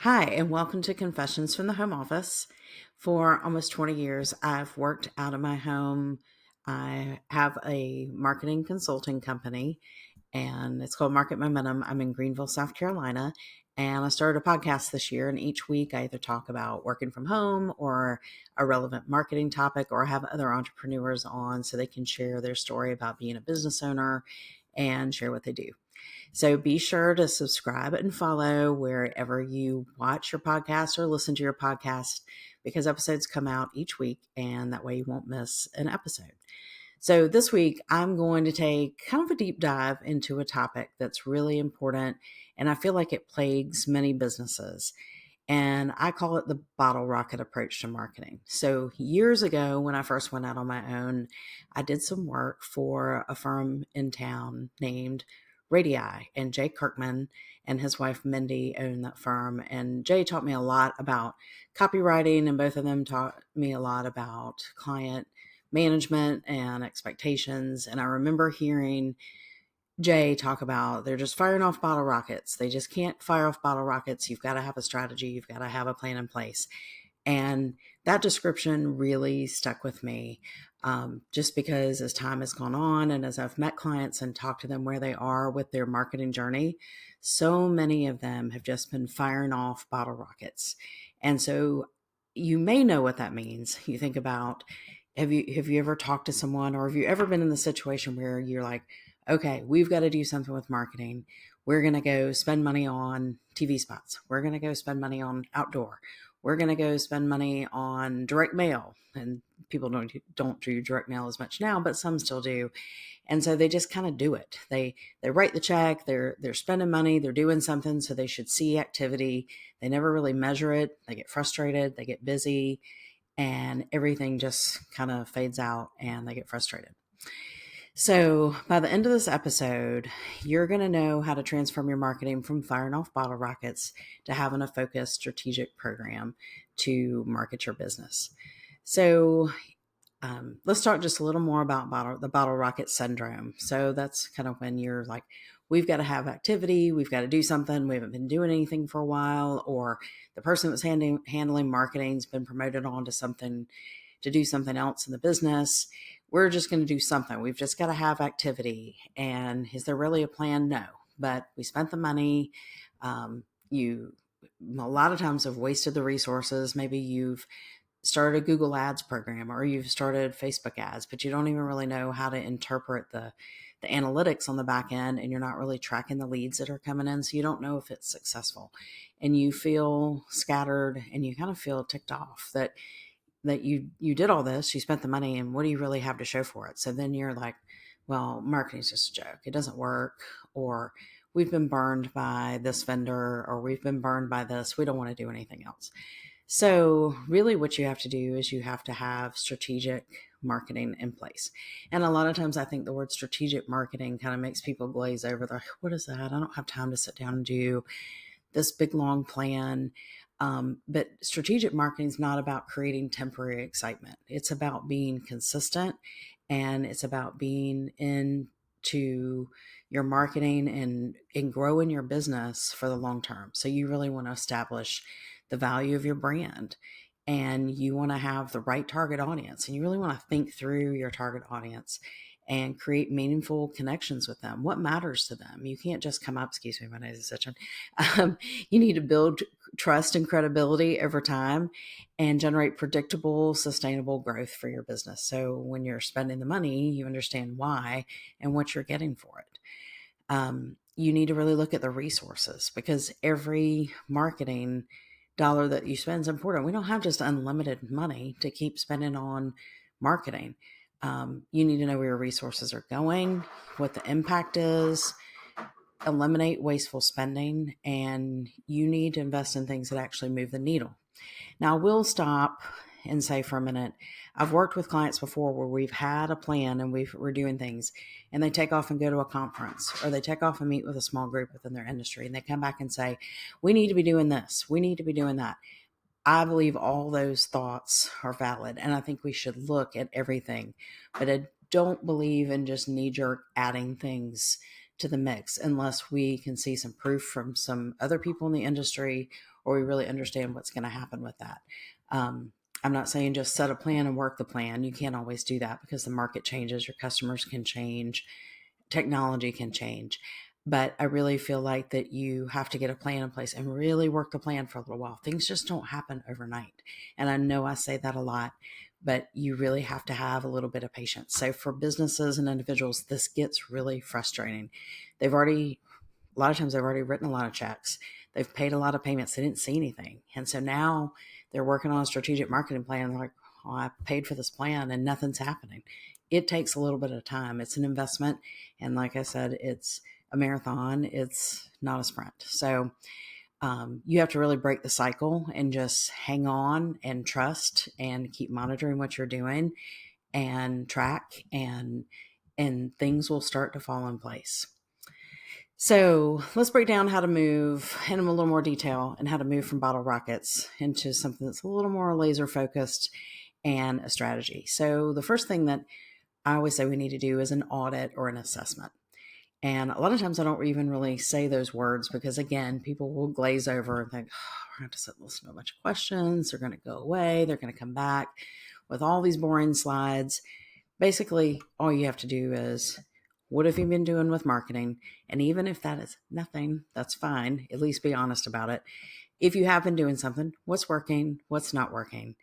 Hi, and welcome to Confessions from the Home Office. For almost 20 years, I've worked out of my home. I have a marketing consulting company, and it's called Market Momentum. I'm in Greenville, South Carolina, and I started a podcast this year. And each week, I either talk about working from home or a relevant marketing topic, or have other entrepreneurs on so they can share their story about being a business owner and share what they do. So be sure to subscribe and follow wherever you watch your podcast or listen to your podcast, because episodes come out each week and that way you won't miss an episode. So this week, I'm going to take kind of a deep dive into a topic that's really important, and I feel like it plagues many businesses. And I call it the bottle rocket approach to marketing. So years ago, when I first went out on my own, I did some work for a firm in town named Radii, and Jay Kirkman and his wife Mindy own that firm. And Jay taught me a lot about copywriting, and both of them taught me a lot about client management and expectations. And I remember hearing Jay talk about they're just firing off bottle rockets. They just can't fire off bottle rockets. You've got to have a strategy. You've got to have a plan in place. And that description really stuck with me, just because as time has gone on and as I've met clients and talked to them where they are with their marketing journey, so many of them have just been firing off bottle rockets. And so you may know what that means. You think about, have you ever talked to someone, or have you ever been in the situation where you're like, okay, we've got to do something with marketing. We're going to go spend money on TV spots. We're going to go spend money on outdoor. We're going to go spend money on direct mail. And people don't do direct mail as much now, but some still do. And so they just kind of do it. They write the check, they're spending money, they're doing something, so they should see activity. They never really measure it. They get frustrated, they get busy, and everything just kind of fades out and they get frustrated. So by the end of this episode, you're going to know how to transform your marketing from firing off bottle rockets to having a focused strategic program to market your business. So let's talk just a little more about the bottle rocket syndrome. So that's kind of when you're like, we've got to have activity, we've got to do something, we haven't been doing anything for a while, or the person that's handling marketing has been promoted on to do something else in the business. We're just going to do something. We've just got to have activity. And is there really a plan? No. But we spent the money. You a lot of times have wasted the resources. Maybe you've started a Google Ads program, or you've started Facebook ads, but you don't even really know how to interpret the analytics on the back end, and you're not really tracking the leads that are coming in. So you don't know if it's successful, and you feel scattered, and you kind of feel ticked off that you did all this, you spent the money, and what do you really have to show for it? So then you're like, well, marketing's just a joke. It doesn't work, or we've been burned by this vendor, or we've been burned by this. We don't want to do anything else. So really what you have to do is you have to have strategic marketing in place. And a lot of times I think the word strategic marketing kind of makes people glaze over. They're like, what is that? I don't have time to sit down and do this big long plan. But strategic marketing is not about creating temporary excitement. It's about being consistent, and it's about being into your marketing and growing your business for the long term. So you really want to establish the value of your brand, and you want to have the right target audience, and you really want to think through your target audience and create meaningful connections with them. What matters to them? You can't just come up, excuse me, my nose is itching. You need to build trust and credibility over time and generate predictable, sustainable growth for your business. So when you're spending the money, you understand why and what you're getting for it. You need to really look at the resources, because every marketing dollar that you spend is important. We don't have just unlimited money to keep spending on marketing. You need to know where your resources are going, what the impact is, eliminate wasteful spending, and you need to invest in things that actually move the needle. Now, we'll stop and say for a minute, I've worked with clients before where we've had a plan and we're doing things, and they take off and go to a conference, or they take off and meet with a small group within their industry, and they come back and say, we need to be doing this, we need to be doing that. I believe all those thoughts are valid, and I think we should look at everything, but I don't believe in just knee-jerk adding things to the mix unless we can see some proof from some other people in the industry, or we really understand what's going to happen with that. I'm not saying just set a plan and work the plan. You can't always do that because the market changes, your customers can change, technology can change. But I really feel like that you have to get a plan in place and really work the plan for a little while. Things just don't happen overnight. And I know I say that a lot, but you really have to have a little bit of patience. So for businesses and individuals, this gets really frustrating. A lot of times they've already written a lot of checks. They've paid a lot of payments. They didn't see anything. And so now they're working on a strategic marketing plan. They're like, oh, I paid for this plan and nothing's happening. It takes a little bit of time. It's an investment. And like I said, it's a marathon. It's not a sprint. So you have to really break the cycle and just hang on and trust and keep monitoring what you're doing and track, and things will start to fall in place. So let's break down how to move in a little more detail and how to move from bottle rockets into something that's a little more laser focused and a strategy. So the first thing that I always say we need to do is an audit or an assessment. And a lot of times I don't even really say those words because, again, people will glaze over and think, oh, we're going to have to sit and listen to a bunch of questions. They're going to go away. They're going to come back with all these boring slides. Basically, all you have to do is, what have you been doing with marketing? And even if that is nothing, that's fine. At least be honest about it. If you have been doing something, what's working, what's not working?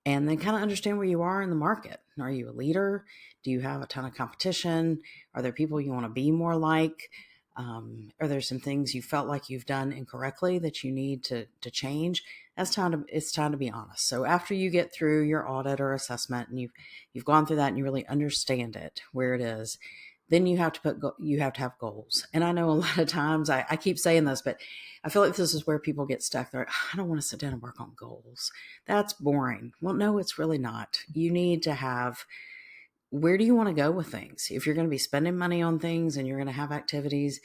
And then kind of understand where you are in the market. Are you a leader? Do you have a ton of competition? Are there people you want to be more like? Are there some things you felt like you've done incorrectly that you need to change? It's time to be honest. So after you get through your audit or assessment and you've gone through that and you really understand it, where it is, then you have to have goals. And I know a lot of times I keep saying this, but I feel like this is where people get stuck. They're like, I don't want to sit down and work on goals. That's boring. Well, no, it's really not. You need to have, where do you want to go with things? If you're going to be spending money on things and you're going to have activities,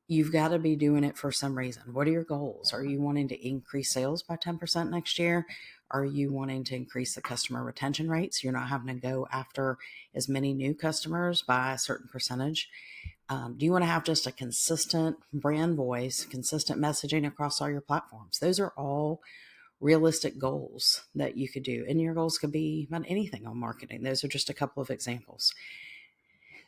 you've got to be doing it for some reason. What are your goals? Are you wanting to increase sales by 10% next year? Are you wanting to increase the customer retention rates? You're not having to go after as many new customers by a certain percentage. Do you want to have just a consistent brand voice, consistent messaging across all your platforms? Those are all realistic goals that you could do. And your goals could be about anything on marketing. Those are just a couple of examples.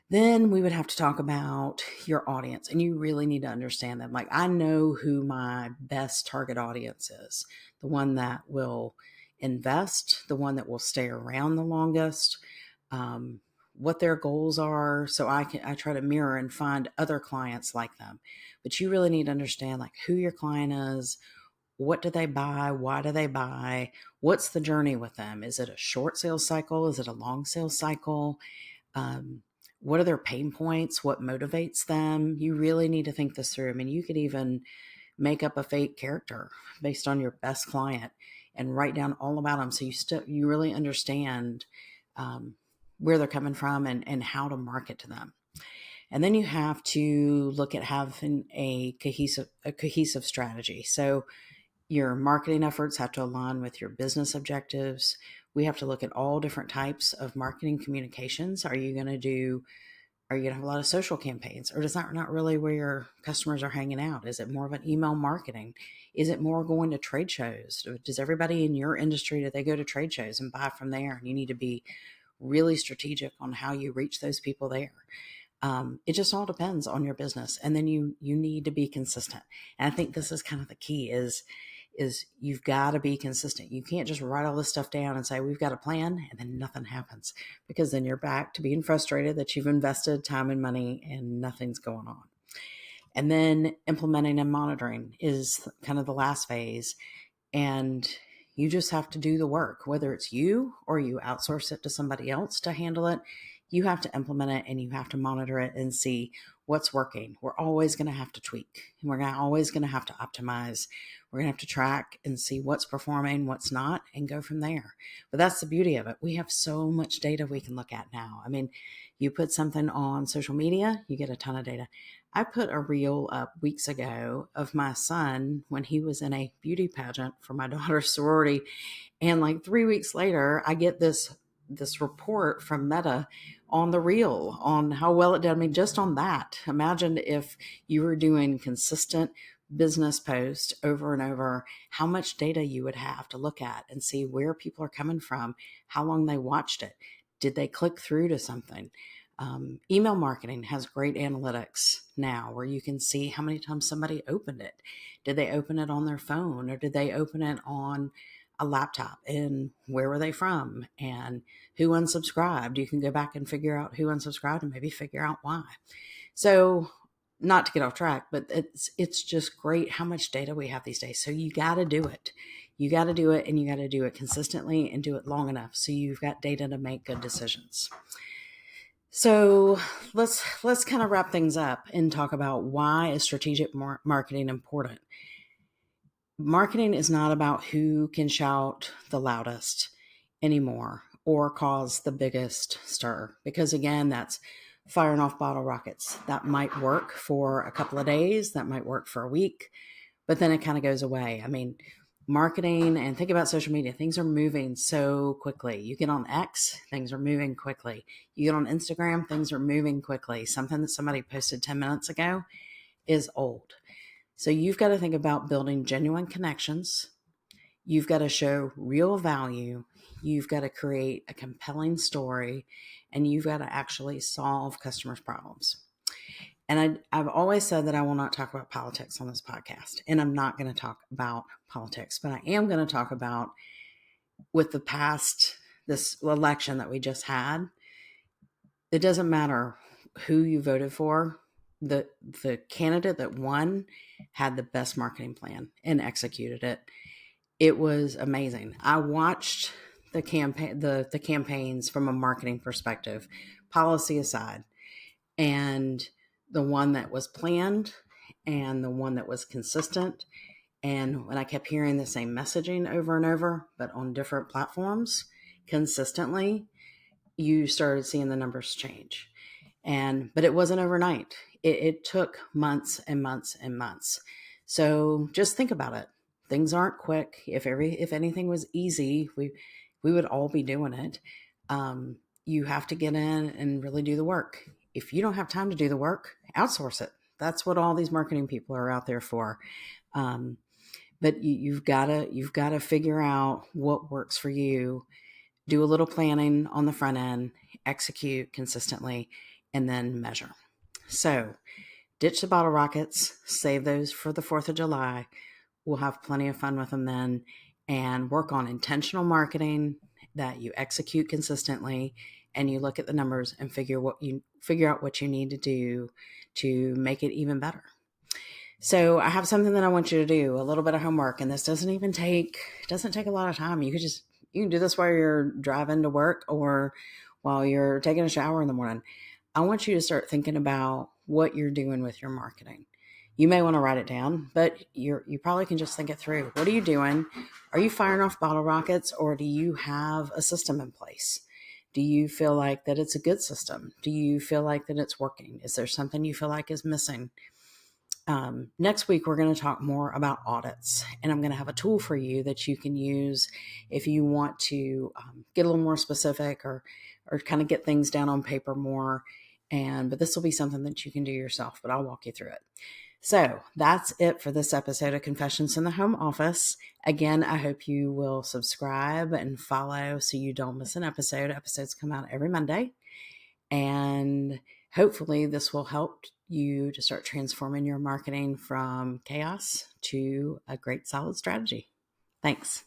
Then we would have to talk about your audience, and you really need to understand them. Like, I know who my best target audience is, the one that will invest, the one that will stay around the longest, what their goals are. So I try to mirror and find other clients like them. But you really need to understand like who your client is, what do they buy, why do they buy, what's the journey with them? Is it a short sales cycle? Is it a long sales cycle? What are their pain points? What motivates them? You really need to think this through. I mean, you could even make up a fake character based on your best client and write down all about them. So you really understand where they're coming from and how to market to them. And then you have to look at having a cohesive strategy. So your marketing efforts have to align with your business objectives. We have to look at all different types of marketing communications. Are you going to have a lot of social campaigns, or is that not really where your customers are hanging out? Is it more of an email marketing? Is it more going to trade shows? Does everybody in your industry, do they go to trade shows and buy from there? And you need to be really strategic on how you reach those people there. It just all depends on your business. And then you need to be consistent. And I think this is kind of the key is you've got to be consistent. You can't just write all this stuff down and say, we've got a plan, and then nothing happens, because then you're back to being frustrated that you've invested time and money and nothing's going on. And then implementing and monitoring is kind of the last phase. And you just have to do the work, whether it's you or you outsource it to somebody else to handle it. You have to implement it and you have to monitor it and see what's working. We're always going to have to tweak, and we're always going to have to optimize. We're going to have to track and see what's performing, what's not, and go from there. But that's the beauty of it. We have so much data we can look at now. I mean, you put something on social media, you get a ton of data. I put a reel up weeks ago of my son when he was in a beauty pageant for my daughter's sorority. And like 3 weeks later, I get this report from Meta on the reel on how well it did. I mean, just on that, imagine if you were doing consistent business post over and over, how much data you would have to look at and see where people are coming from, how long they watched it, did they click through to something. Email marketing has great analytics now where you can see how many times somebody opened it. Did they open it on their phone, or did they open it on a laptop, and where were they from, and who unsubscribed? You can go back and figure out who unsubscribed and maybe figure out why. So, not to get off track, but it's just great how much data we have these days. So you got to do it. You got to do it, and you got to do it consistently and do it long enough so you've got data to make good decisions. So let's kind of wrap things up and talk about why is strategic marketing important. Marketing is not about who can shout the loudest anymore or cause the biggest stir, because again, that's firing off bottle rockets. That might work for a couple of days, that might work for a week, but then it kind of goes away. I mean, marketing, and think about social media, things are moving so quickly. You get on X, things are moving quickly. You get on Instagram, things are moving quickly. Something that somebody posted 10 minutes ago is old. So you've got to think about building genuine connections. You've got to show real value. You've got to create a compelling story, and you've got to actually solve customers' problems. And I've always said that I will not talk about politics on this podcast, and I'm not going to talk about politics, but I am going to talk about, with this election that we just had, it doesn't matter who you voted for. The candidate that won had the best marketing plan and executed it. It was amazing. I watched the campaigns from a marketing perspective, policy aside, and the one that was planned and the one that was consistent. And when I kept hearing the same messaging over and over, but on different platforms consistently, you started seeing the numbers change. But it wasn't overnight. It took months and months and months. So just think about it. Things aren't quick. If anything was easy, we would all be doing it. You have to get in and really do the work. If you don't have time to do the work, outsource it. That's what all these marketing people are out there for. But you've got to figure out what works for you. Do a little planning on the front end, execute consistently, and then measure. So ditch the bottle rockets, save those for the 4th of July. We'll have plenty of fun with them then, and work on intentional marketing that you execute consistently, and you look at the numbers and figure out what you need to do to make it even better. So I have something that I want you to do, a little bit of homework, and this doesn't take a lot of time. You can do this while you're driving to work or while you're taking a shower in the morning. I want you to start thinking about what you're doing with your marketing. You may want to write it down, but you probably can just think it through. What are you doing? Are you firing off bottle rockets, or do you have a system in place? Do you feel like that it's a good system? Do you feel like that it's working? Is there something you feel like is missing? Next week, we're going to talk more about audits, and I'm going to have a tool for you that you can use if you want to get a little more specific or kind of get things down on paper more. But this will be something that you can do yourself, but I'll walk you through it. So that's it for this episode of Confessions in the Home Office. Again, I hope you will subscribe and follow so you don't miss an episode. Episodes come out every Monday. And hopefully this will help you to start transforming your marketing from chaos to a great solid strategy. Thanks.